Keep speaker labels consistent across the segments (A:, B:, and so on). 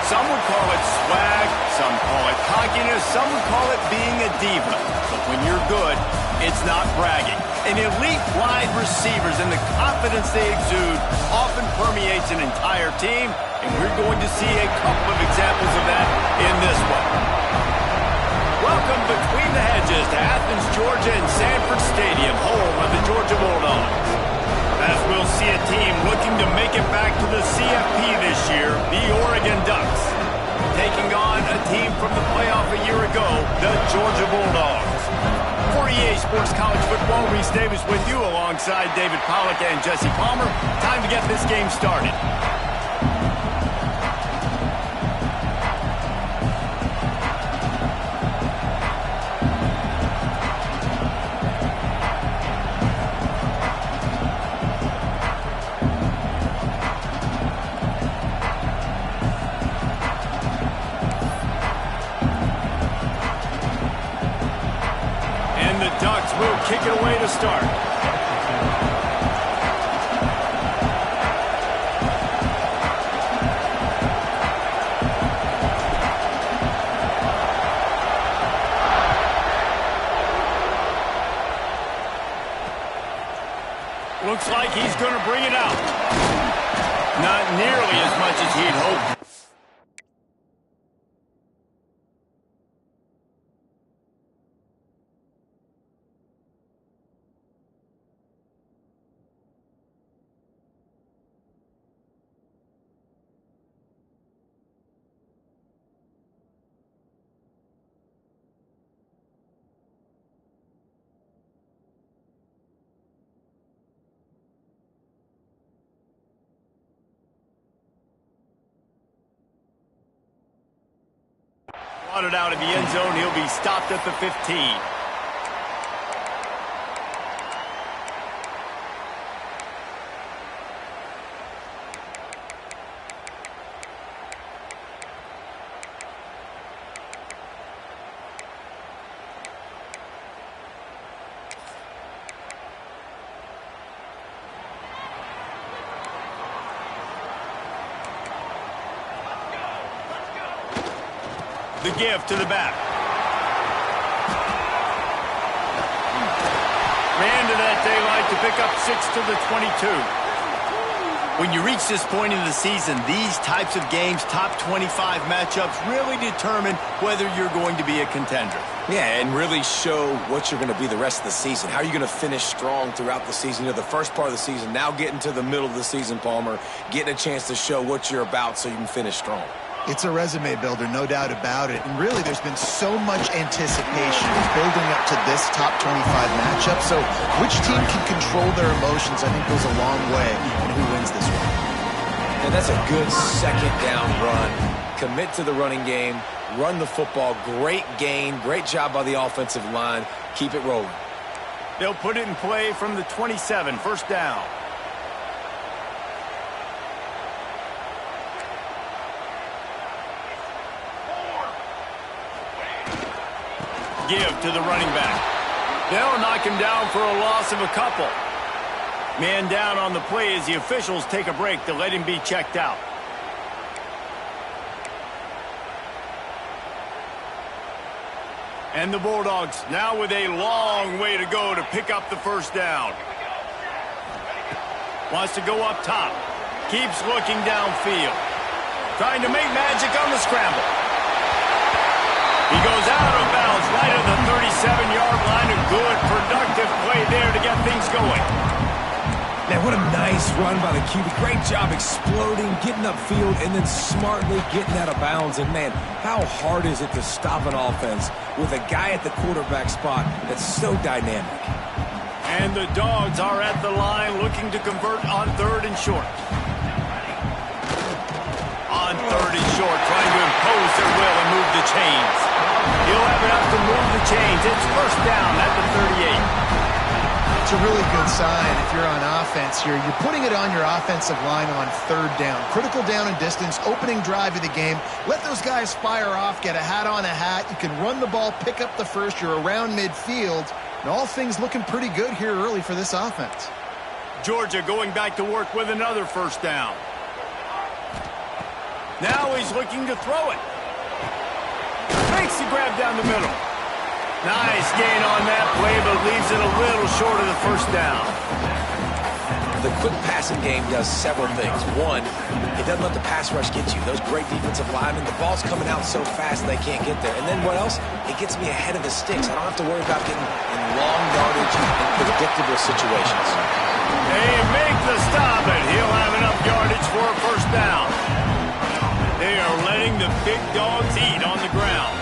A: Some would call it swag, some call it cockiness, some would call it being a diva. But when you're good, it's not bragging. An elite wide receivers and the confidence they exude often permeates an entire team, and we're going to see a couple of examples of that in this one. Welcome between the hedges to Athens, Georgia and Sanford Stadium, home of the Georgia Bulldogs. As we'll see a team looking to make it back to the CFP this year, the Oregon Ducks. Taking on a team from the playoff a year ago, the Georgia Bulldogs. For EA Sports College Football, Reese Davis with you alongside David Pollack and Jesse Palmer. Time to get this game started. Kick it away to start. Looks like he's going to bring it out. Not nearly as much as he'd hoped. It out of the end zone. He'll be stopped at the 15. The give to the back. Ran to that daylight to pick up 6 to the 22. When you reach this point in the season, these types of games, top 25 matchups, really determine whether you're going to be a contender.
B: Yeah, and really show what you're going to be the rest of the season. How are you going to finish strong throughout the season? You know, the first part of the season, now getting to the middle of the season, Palmer, getting a chance to show what you're about so you can finish strong.
C: It's a resume builder, no doubt about it. And really, there's been so much anticipation building up to this top 25 matchup. So which team can control their emotions, I think, goes a long way in who wins this one.
B: And that's a good second down run. Commit to the running game, run the football. Great gain, great job by the offensive line. Keep it rolling.
A: They'll put it in play from the 27, first down. Give to the running back. They'll knock him down for a loss of a couple. Man down on the play as the officials take a break to let him be checked out. And the Bulldogs now with a long way to go to pick up the first down. Wants to go up top. Keeps looking downfield. Trying to make magic on the scramble. He goes out of bounds right at the 37-yard line. A good, productive play there to get things going.
B: Man, what a nice run by the QB. Great job exploding, getting upfield, and then smartly getting out of bounds. And, man, how hard is it to stop an offense with a guy at the quarterback spot that's so dynamic?
A: And the Dogs are at the line looking to convert on 3rd and short. On 3rd and short, trying to impose their will and move the chains. He'll have enough to move the chains. It's first down at the 38.
C: It's a really good sign if you're on offense here. You're putting it on your offensive line on 3rd down. Critical down and distance, opening drive of the game. Let those guys fire off, get a hat on a hat. You can run the ball, pick up the first. You're around midfield. And all things looking pretty good here early for this offense.
A: Georgia going back to work with another first down. Now he's looking to throw it. Makes the grab down the middle. Nice gain on that play, but leaves it a little short of the first down.
B: The quick passing game does several things. One, it doesn't let the pass rush get you. Those great defensive linemen, the ball's coming out so fast they can't get there. And then what else? It gets me ahead of the sticks. I don't have to worry about getting in long yardage and predictable situations.
A: They make the stop, and he'll have enough yardage for a first down. They are letting the big dogs eat on the ground.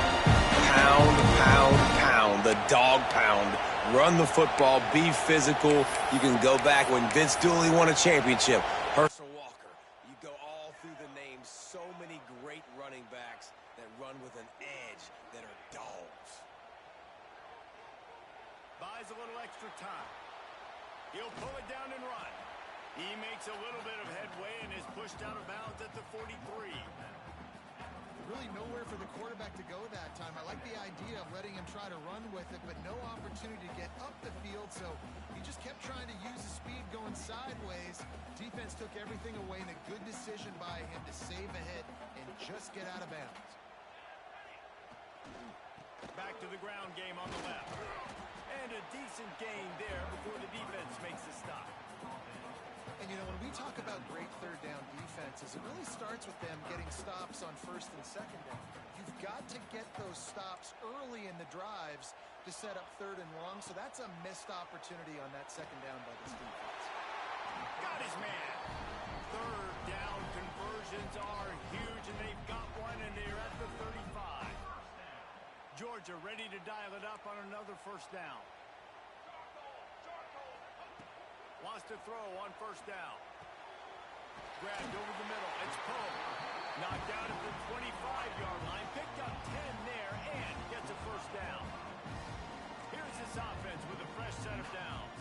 B: Pound, pound, pound. The dog pound. Run the football, be physical. You can go back when Vince Dooley won a championship. Herschel Walker. You go all through the names. So many great running backs that run with an edge that are dogs.
A: Buys a little extra time. He'll pull it down and run. He makes a little bit of headway and is pushed out of bounds at the 43.
C: Really nowhere for the quarterback to go that time. I like the idea of letting him try to run with it, but no opportunity to get up the field, so he just kept trying to use his speed going sideways. Defense took everything away, and a good decision by him to save a hit and just get out of bounds.
A: Back to the ground game on the left. And a decent gain there before the defense makes the stop.
C: And, you know, when we talk about great third down defenses, it really starts with them getting stops on first and second down. You've got to get those stops early in the drives to set up third and long, so that's a missed opportunity on that second down by this defense.
A: Got his man. Third down conversions are huge, and they've got one, and they're at the 35. Georgia ready to dial it up on another first down. Wants to throw on first down. Grabbed over the middle. It's pulled. Knocked out at the 25-yard line. Picked up 10 there and gets a first down. Here's this offense with a fresh set of downs.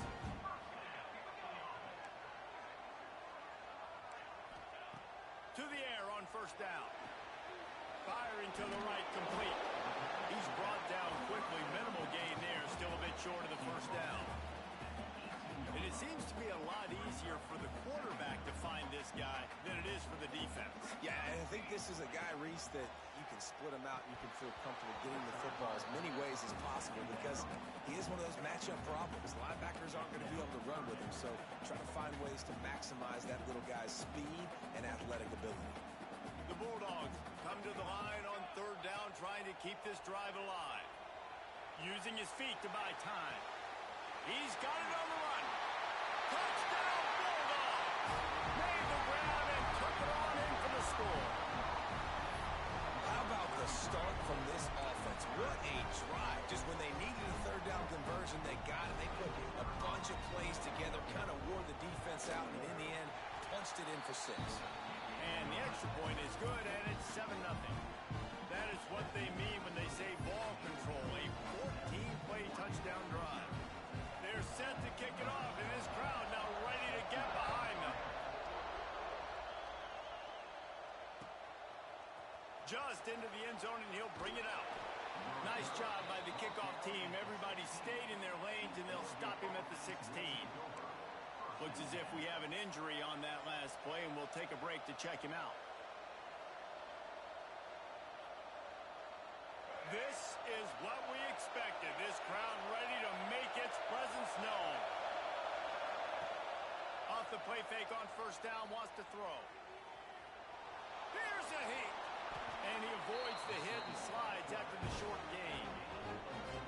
A: To the air on first down. Firing to the right, complete. He's brought down quickly. Minimal gain there. Still a bit short of the first down. And it seems to be a lot easier for the quarterback to find this guy than it is for the defense.
B: Yeah, and I think this is a guy, Reese, that you can split him out. You can feel comfortable getting the football as many ways as possible because he is one of those matchup problems. Linebackers aren't going to be able to run with him, so try to find ways to maximize that little guy's speed and athletic ability.
A: The Bulldogs come to the line on third down, trying to keep this drive alive. Using his feet to buy time. He's got it on the run. Touchdown, Bulldogs! Made the grab and took it on in for the score.
B: How about the start from this offense? What a drive. Just when they needed a third down conversion, they got it. They put a bunch of plays together, kind of wore the defense out, and in the end, punched it in for 6.
A: And the extra point is good, and it's 7-0. That is what they mean when they say ball control, a 14-play touchdown drive. They're set to kick it off, and this crowd now ready to get behind them. Just into the end zone, and he'll bring it out. Nice job by the kickoff team. Everybody stayed in their lanes, and they'll stop him at the 16. Looks as if we have an injury on that last play, and we'll take a break to check him out. This is what we expected. This crowd ready to make its presence known. Off the play fake on first down, wants to throw. Here's a heat. And he avoids the hit and slides after the short gain.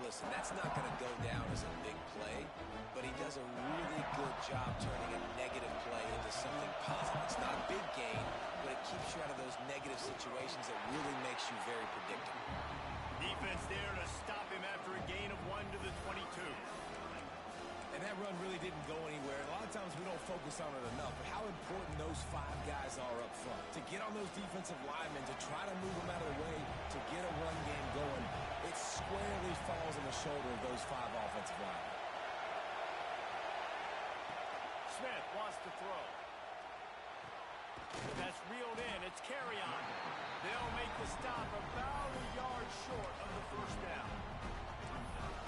B: Listen, that's not going to go down as a big play, but he does a really good job turning a negative play into something positive. It's not a big gain, but it keeps you out of those negative situations that really makes you very predictable.
A: Defense there to stop him after a gain of 1 to the 22.
B: And that run really didn't go anywhere. A lot of times we don't focus on it enough, but how important those 5 guys are up front. To get on those defensive linemen, to try to move them out of the way, to get a run game going, it squarely falls on the shoulder of those 5 offensive linemen.
A: Smith wants to throw. That's reeled in. It's carry on. They'll make the stop about a yard short of the first down.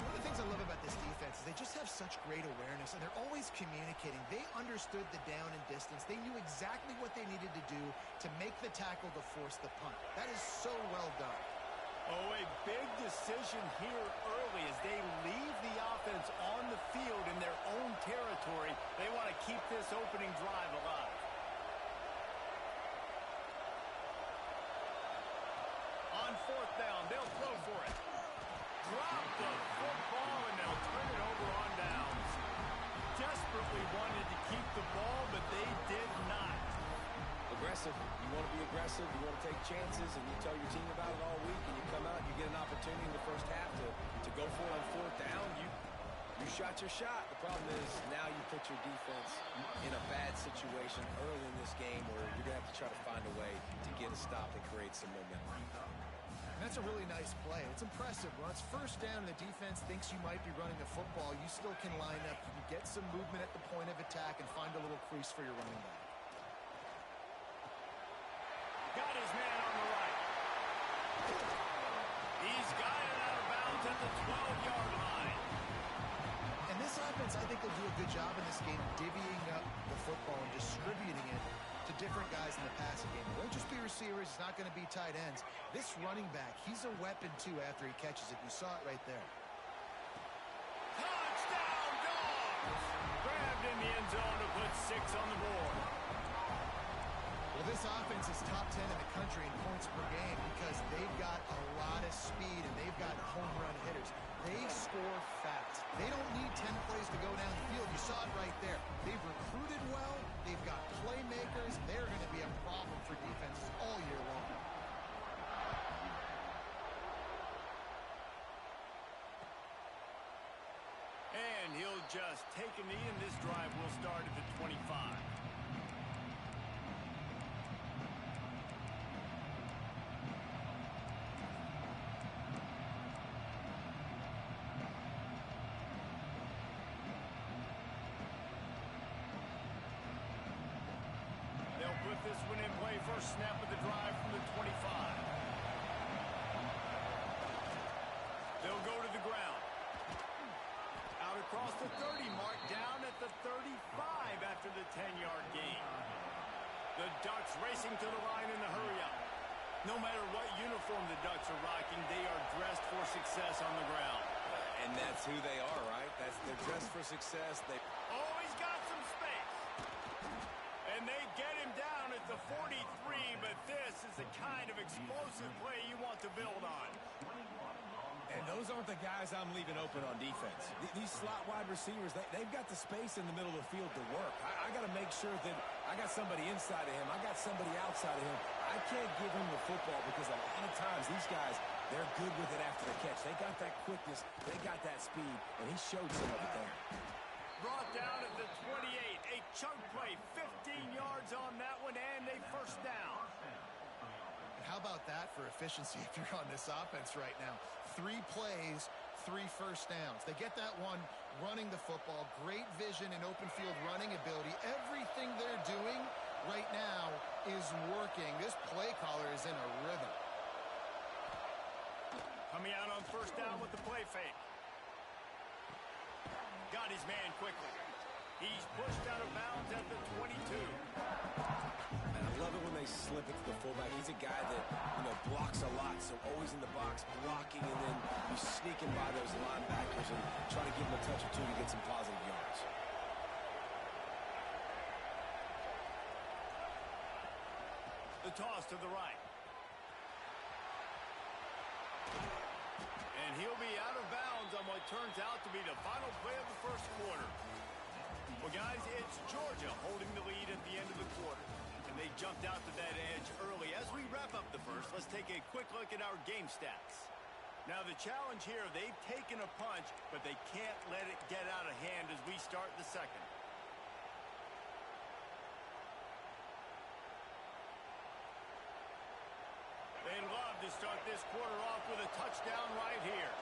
C: One of the things I love about this defense is they just have such great awareness, and they're always communicating. They understood the down and distance. They knew exactly what they needed to do to make the tackle to force the punt. That is so well done.
A: Oh, a big decision here early as they leave the offense on the field in their own territory. They want to keep this opening drive alive. On fourth down, they'll throw for it. Drop the football, and they'll turn it over on downs. Desperately wanted to keep the ball, but they did not.
B: Aggressive. You want to be aggressive. You want to take chances, and you tell your team about it all week, and you come out, you get an opportunity in the first half to go for it on fourth down. You shot your shot. The problem is now you put your defense in a bad situation early in this game where you're going to have to try to find a way to get a stop and create some momentum.
C: And that's a really nice play. It's impressive. When it's first down and the defense thinks you might be running the football, you still can line up. You can get some movement at the point of attack and find a little crease for your running back.
A: Got his man on the right. He's got it out of bounds at the 12-yard line.
C: And this offense, I think, will do a good job in this game divvying up the football and distributing it to different guys in the passing game. It won't just be receivers. It's not going to be tight ends. This running back, he's a weapon, too, after he catches it. You saw it right there.
A: Touchdown, Dogs! Grabbed in the end zone to put 6 on the board.
C: Well, this offense is top 10 in the country in points per game because they've got a lot of speed and they've got home run hitters. They score fast. They don't need 10 plays to go down the field. You saw it right there. They've recruited well. They've got playmakers. They're going to be a problem for defenses all year long.
A: And he'll just take a knee, and this drive will start at the 25. Put this one in play. First snap of the drive from the 25. They'll go to the ground. Out across the 30 mark, down at the 35 after the 10-yard gain. The Ducks racing to the line in the hurry-up. No matter what uniform the Ducks are rocking, they are dressed for success on the ground.
B: And that's who they are, right? They're dressed for success.
A: Oh, he's got some space. And they get him down at the 43, but this is the kind of explosive play you want to build on.
B: And those aren't the guys I'm leaving open on defense. These slot wide receivers, they've got the space in the middle of the field to work. I got to make sure that I got somebody inside of him. I got somebody outside of him. I can't give him the football because a lot of times these guys, they're good with it after the catch. They got that quickness. They got that speed, and he showed some of it there.
A: Brought down at the 28. A chunk play, 15 yards on that one, and a first down.
C: And how about that for efficiency if you're on this offense right now? 3 plays, 3 first downs. They get that one running the football, great vision and open field running ability. Everything they're doing right now is working. This play caller is in a rhythm.
A: Coming out on first down with the play fake. Got his man quickly. He's pushed out of bounds at the 22.
B: And I love it when they slip it to the fullback. He's a guy that, blocks a lot, so always in the box blocking, and then he's sneaking by those linebackers and try to give him a touch or two to get some positive yards.
A: The toss to the right. And he'll be out of bounds on what turns out to be the final play of the first quarter. Well, guys, it's Georgia holding the lead at the end of the quarter. And they jumped out to that edge early. As we wrap up the first, let's take a quick look at our game stats. Now, the challenge here, they've taken a punch, but they can't let it get out of hand as we start the second. They'd love to start this quarter off with a touchdown right here.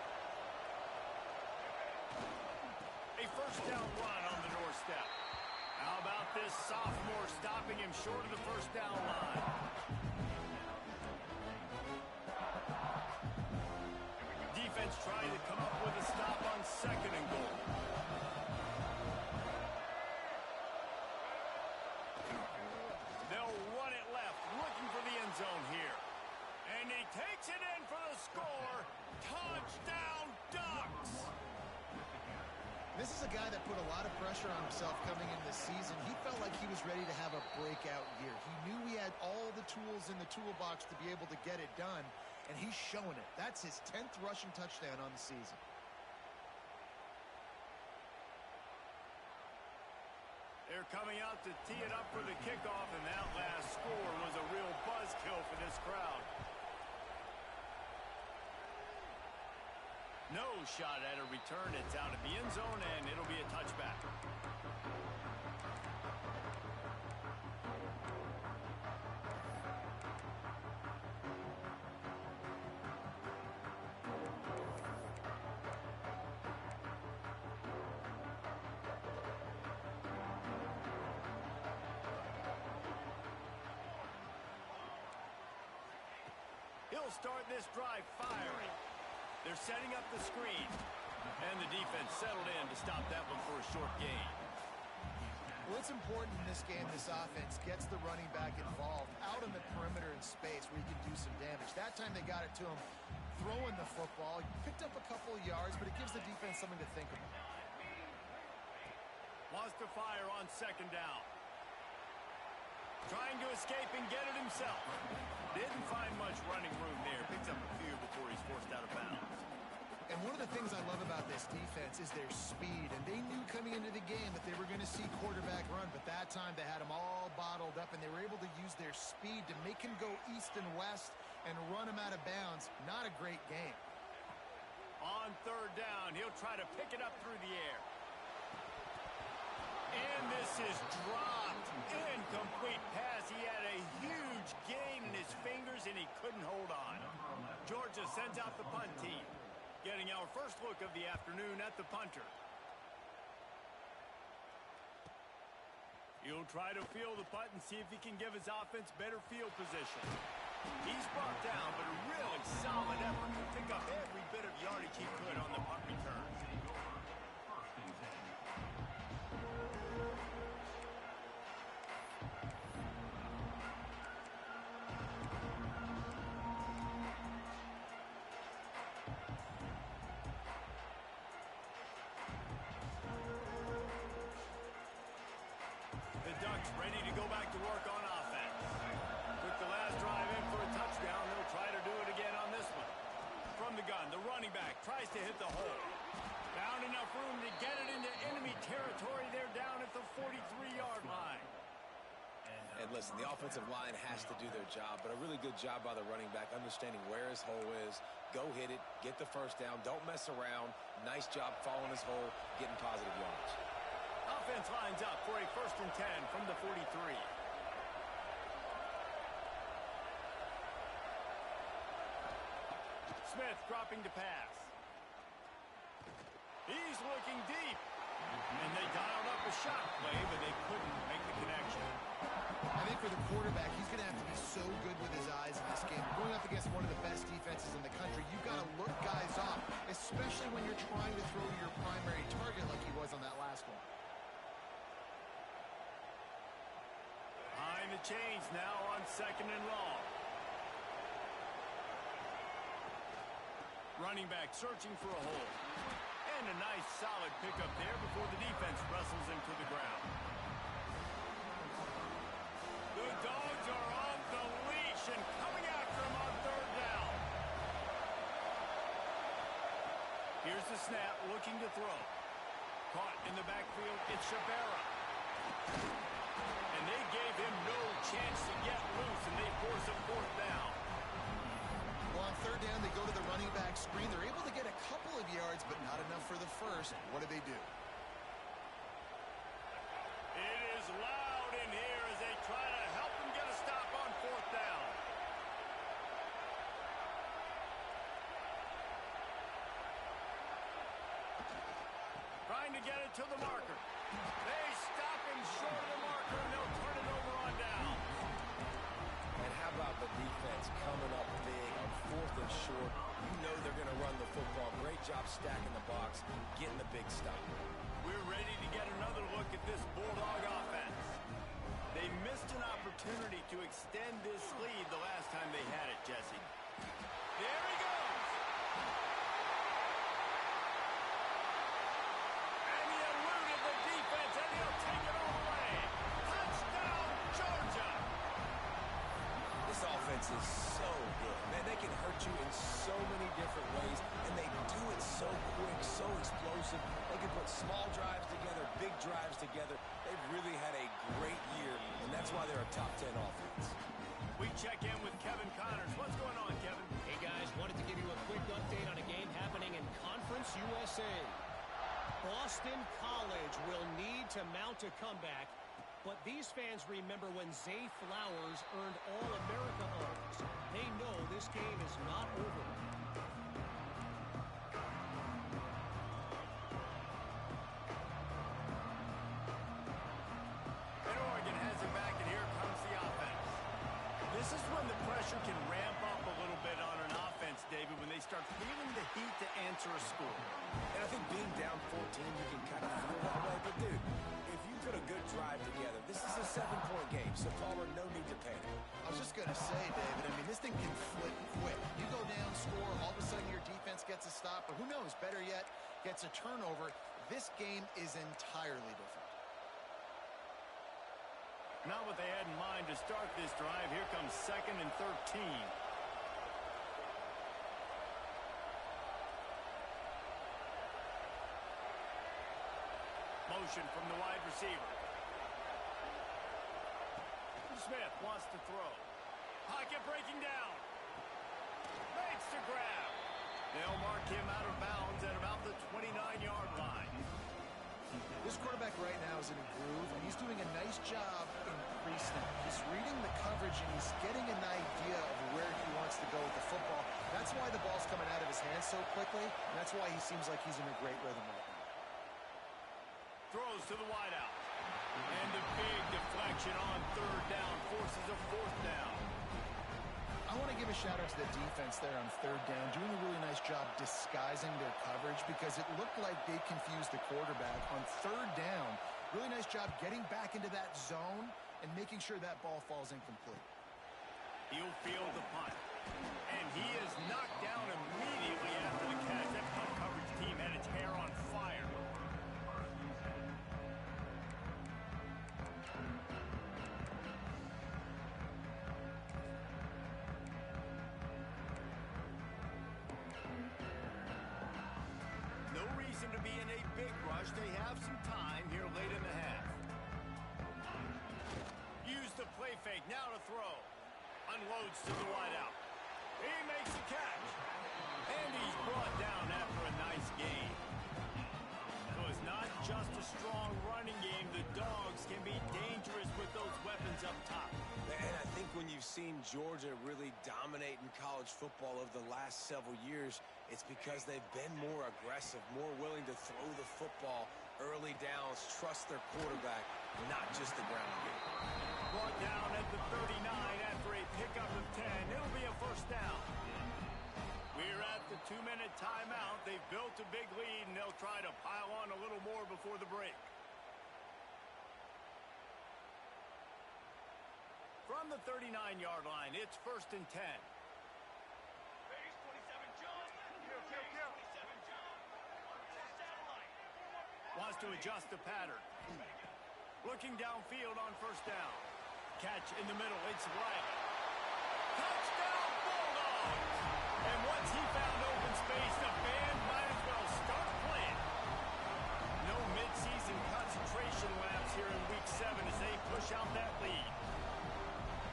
A: A first down run on the doorstep. How about this sophomore stopping him short of the first down line? Defense defense trying to come up with a stop on 2nd and goal. They'll run it left, looking for the end zone here. And he takes it in for the score. Touchdown, Ducks!
C: This is a guy that put a lot of pressure on himself coming into the season. He felt like he was ready to have a breakout year. He knew he had all the tools in the toolbox to be able to get it done, and he's showing it. That's his 10th rushing touchdown on the season.
A: They're coming out to tee it up for the kickoff, and that last score was a real buzzkill for this crowd. No shot at a return. It's out of the end zone, and it'll be a touchback. He'll start this drive firing. They're setting up the screen. And the defense settled in to stop that one for a short gain.
C: Well, it's important in this game this offense gets the running back involved out on the perimeter in space where he can do some damage. That time they got it to him throwing the football. He picked up a couple of yards, but it gives the defense something to think about.
A: Wants to fire on 2nd down. Trying to escape and get it himself. Didn't find much running room there. Picks up a few before he's forced out of bounds.
C: And one of the things I love about this defense is their speed. And they knew coming into the game that they were going to see quarterback run. But that time they had him all bottled up, and they were able to use their speed to make him go east and west and run him out of bounds. Not a great game.
A: On 3rd down, he'll try to pick it up through the air. And this is dropped. Incomplete pass. He had a huge gain in his fingers, and he couldn't hold on. Georgia sends out the punt team, getting our first look of the afternoon at the punter. He'll try to field the punt and see if he can give his offense better field position. He's brought down, but a really solid effort to pick up every bit of yardage he could on the punt return. The Ducks ready to go back to work on offense. Took the last drive in for a touchdown. They'll try to do it again on this one. From the gun, the running back tries to hit the hole. Found enough room to get it into enemy territory. They're down at the 43-yard line.
B: And listen, the offensive line has to do their job, but a really good job by the running back understanding where his hole is. Go hit it, get the first down, don't mess around. Nice job following his hole, getting positive yards.
A: Offense lines up for a 1st and 10 from the 43. Smith dropping to pass. He's looking deep. And they dialed up a shot play, but they couldn't make the connection.
C: I think for the quarterback, he's going to have to be so good with his eyes in this game. Going up against one of the best defenses in the country, you've got to look guys off, especially when you're trying to throw to your primary target like he was on that last one.
A: Behind the chains now on 2nd and long. Running back searching for a hole. And a nice solid pickup there before the defense wrestles him to the ground. The Dogs are off the leash and coming after him on 3rd down. Here's the snap, looking to throw. Caught in the backfield, it's Shabera. And they gave him no chance to get loose, and they force a 4th down.
C: Well, on 3rd down, they go to the running back screen. They're able to get a couple of yards, but not enough for the first. What do?
A: It is loud in here as they try to help him get a stop on 4th down. Trying to get it to the marker. They stop him short of the marker, and they'll turn it over on down.
B: And how about the defense coming up big on 4th and short? You know they're going to run the football. job stacking the box, getting the big stop.
A: We're ready to get another look at this Bulldog offense. They missed an opportunity to extend this lead the last time they had it, Jesse. There he goes! And he eluded the defense, and he'll take it all the way. Touchdown, Georgia!
B: This offense is so good. Man, they can hurt you in so many different ways, and they do it so quick, so explosive. They can put small drives together, big drives together. They've really had a great year, and that's why they're a top 10 offense.
A: We check in with Kevin Connors. What's going on, Kevin?
D: Hey, guys, wanted to give you a quick update on a game happening in Conference USA. Boston College will need to mount a comeback, but these fans remember when Zay Flowers earned All-America honors. They know this game is not over.
A: And Oregon has it back, and here comes the offense. This is when the pressure can ramp up a little bit on an offense, David, when they start feeling the heat to answer a score.
B: And I think being down 14, you can kind of feel that way. But, dude, if you put a good drive together, this is a 7-point game, so Palmer, no need to panic.
C: I was just going to say, David, I mean, this thing can flip quick. You go down, score, all of a sudden your defense gets a stop, or who knows, better yet, gets a turnover. This game is entirely different.
A: Not what they had in mind to start this drive. Here comes 2nd and 13. Motion from the wide receiver. Smith wants to throw. Pocket breaking down. Makes the grab. They'll mark him out of bounds at about the 29-yard line.
C: This quarterback right now is in a groove, and he's doing a nice job in pre-snap. He's reading the coverage, and he's getting an idea of where he wants to go with the football. That's why the ball's coming out of his hands so quickly, and that's why he seems like he's in a great rhythm right now.
A: Throws to the wideout. And a big deflection on 3rd down forces a 4th down.
C: I want to give a shout-out to the defense there on 3rd down, doing a really nice job disguising their coverage because it looked like they confused the quarterback on 3rd down. Really nice job getting back into that zone and making sure that ball falls incomplete.
A: He'll field the punt. And he is knocked down immediately after the catch. That punt coverage team had its hair on fire. To be in a big rush. They have some time here late in the half. Use the play fake. Now to throw. Unloads to the wideout. He makes the catch. And he's brought down after a nice gain. So it's not just a strong running game. The Dogs can be dangerous with those weapons up top.
B: And I think when you've seen Georgia really dominate in college football over the last several years, it's because they've been more aggressive, more willing to throw the football early downs, trust their quarterback, not just the ground game.
A: Brought down at the 39 after a pickup of 10. It'll be a 1st down. We're at the 2-minute timeout. They've built a big lead, and they'll try to pile on a little more before the break. From the 39-yard line, it's 1st and 10. Wants to adjust the pattern. Looking downfield on 1st down. Catch in the middle. It's Riley. Touchdown, Bulldogs! And once he found open space, the band might as well start playing. No midseason concentration laps here in Week 7 as they push out that lead.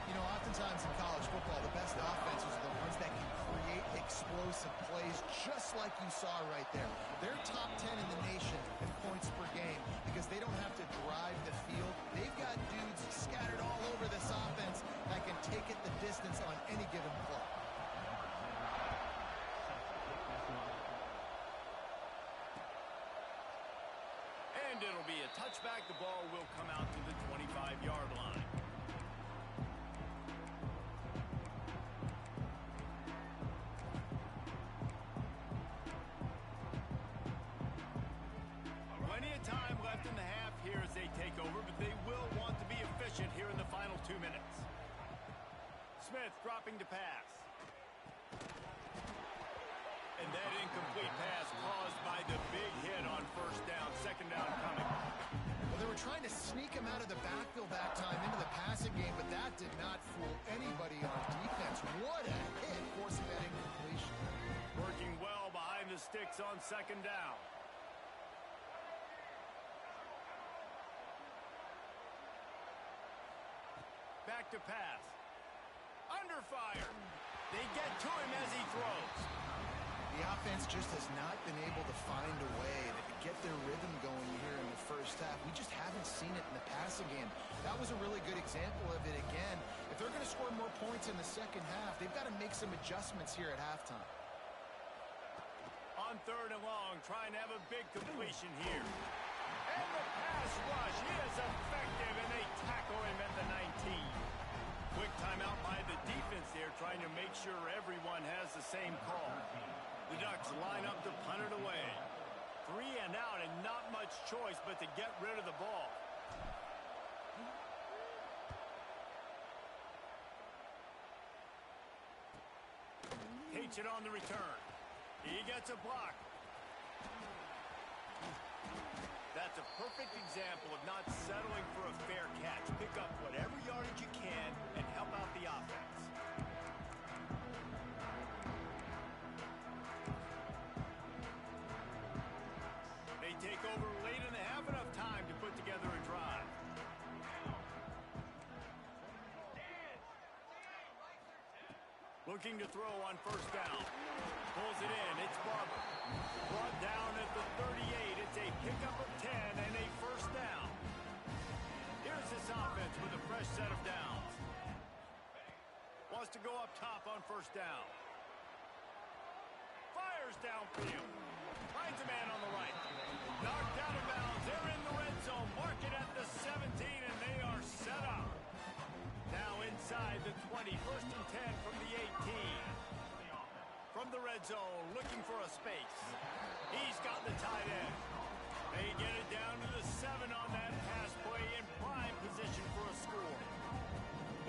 C: You know, oftentimes in college football, the best offenses are the ones that can create explosive plays just like you saw right there. They're top 10 in the nation in points per game because they don't have to drive the field. They've got dudes scattered all over this offense that can take it the distance on any given play.
A: And it'll be a touchback. The ball will come out to the 25-yard line. left in the half here as they take over, but they will want to be efficient here in the final 2 minutes. Smith dropping to pass. And that incomplete pass caused by the big hit on first down. Second down coming.
C: Well, they were trying to sneak him out of the backfield that time into the passing game, but that did not fool anybody on defense. What a hit, forcing that incompletion.
A: Working well behind the sticks on second down. Back to pass. Under fire. They get to him as he throws.
C: The offense just has not been able to find a way to get their rhythm going here in the first half. We just haven't seen it in the passing game. That was a really good example of it again. If they're going to score more points in the second half, they've got to make some adjustments here at halftime.
A: On third and long, trying to have a big completion here. And the pass rush is effective, and they tackle him at the 19. Quick timeout by the defense there, trying to make sure everyone has the same call. The Ducks line up to punt it away. 3 and out, and not much choice but to get rid of the ball. Takes it on the return. He gets a block. That's a perfect example of not settling for a fair catch. Pick up whatever yardage you can and help out the offense. They take over late in the half, enough time to put together a drive. Looking to throw on first down. Pulls it in. It's Barber. Brought down at the 38. It's a pickup of 10 and a first down. Here's this offense with a fresh set of downs. Wants to go up top on first down. Fires downfield. Finds a man on the right. Knocked out of bounds. They're in the red zone. Mark it at the 17, and they are set up. Now inside the 20. First and 10 from the 18. From the red zone, looking for a space. He's got the tight end. They get it down to the 7 on that pass play in prime position for a score.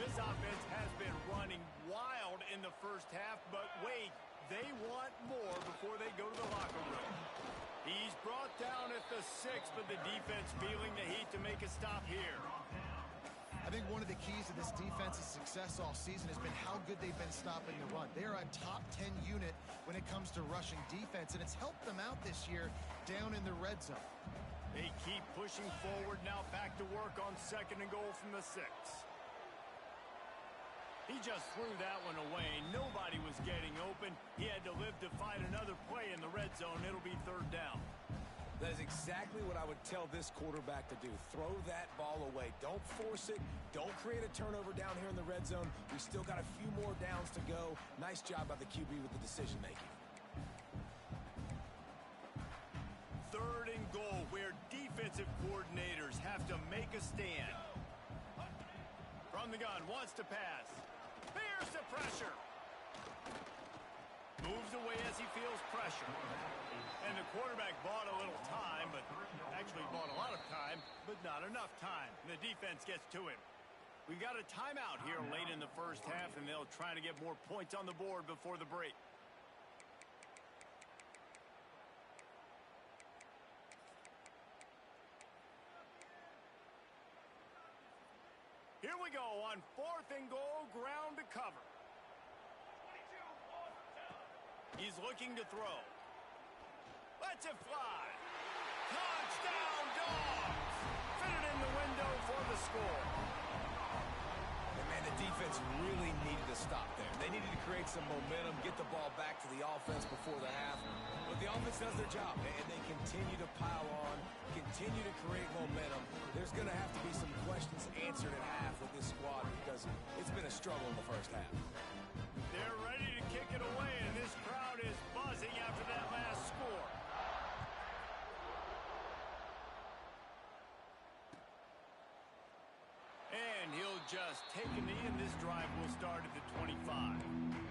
A: This offense has been running wild in the first half, but wait, they want more before they go to the locker room. He's brought down at the 6, but the defense feeling the heat to make a stop here.
C: I think one of the keys to this defense's success all season has been how good they've been stopping the run. They are a top 10 unit when it comes to rushing defense, and it's helped them out this year down in the red zone.
A: They keep pushing forward, now back to work on second and goal from the 6. He just threw that one away. Nobody was getting open. He had to live to fight another play in the red zone. It'll be third down.
B: That is exactly what I would tell this quarterback to do. Throw that ball away. Don't force it. Don't create a turnover down here in the red zone. We still got a few more downs to go. Nice job by the QB with the decision-making.
A: Third and goal, where defensive coordinators have to make a stand. From the gun, wants to pass. Fears the pressure. Moves away as he feels pressure. And the quarterback bought a little time, but actually bought a lot of time, but not enough time. And the defense gets to him. We've got a timeout here late in the first half, and they'll try to get more points on the board before the break. Here we go on fourth and goal, ground to cover. He's looking to throw. Lets it fly. Touchdown, Dogs! Fitted in the window for the score.
B: And man, the defense really needed to stop there. They needed to create some momentum, get the ball back to the offense before the half. But the offense does their job, and they continue to pile on, continue to create momentum. There's going to have to be some questions answered at half with this squad because it's been a struggle in the first half.
A: They're ready to kick it away, and this crowd is buzzing after that last score. And he'll just take a knee, and this drive will start at the 25.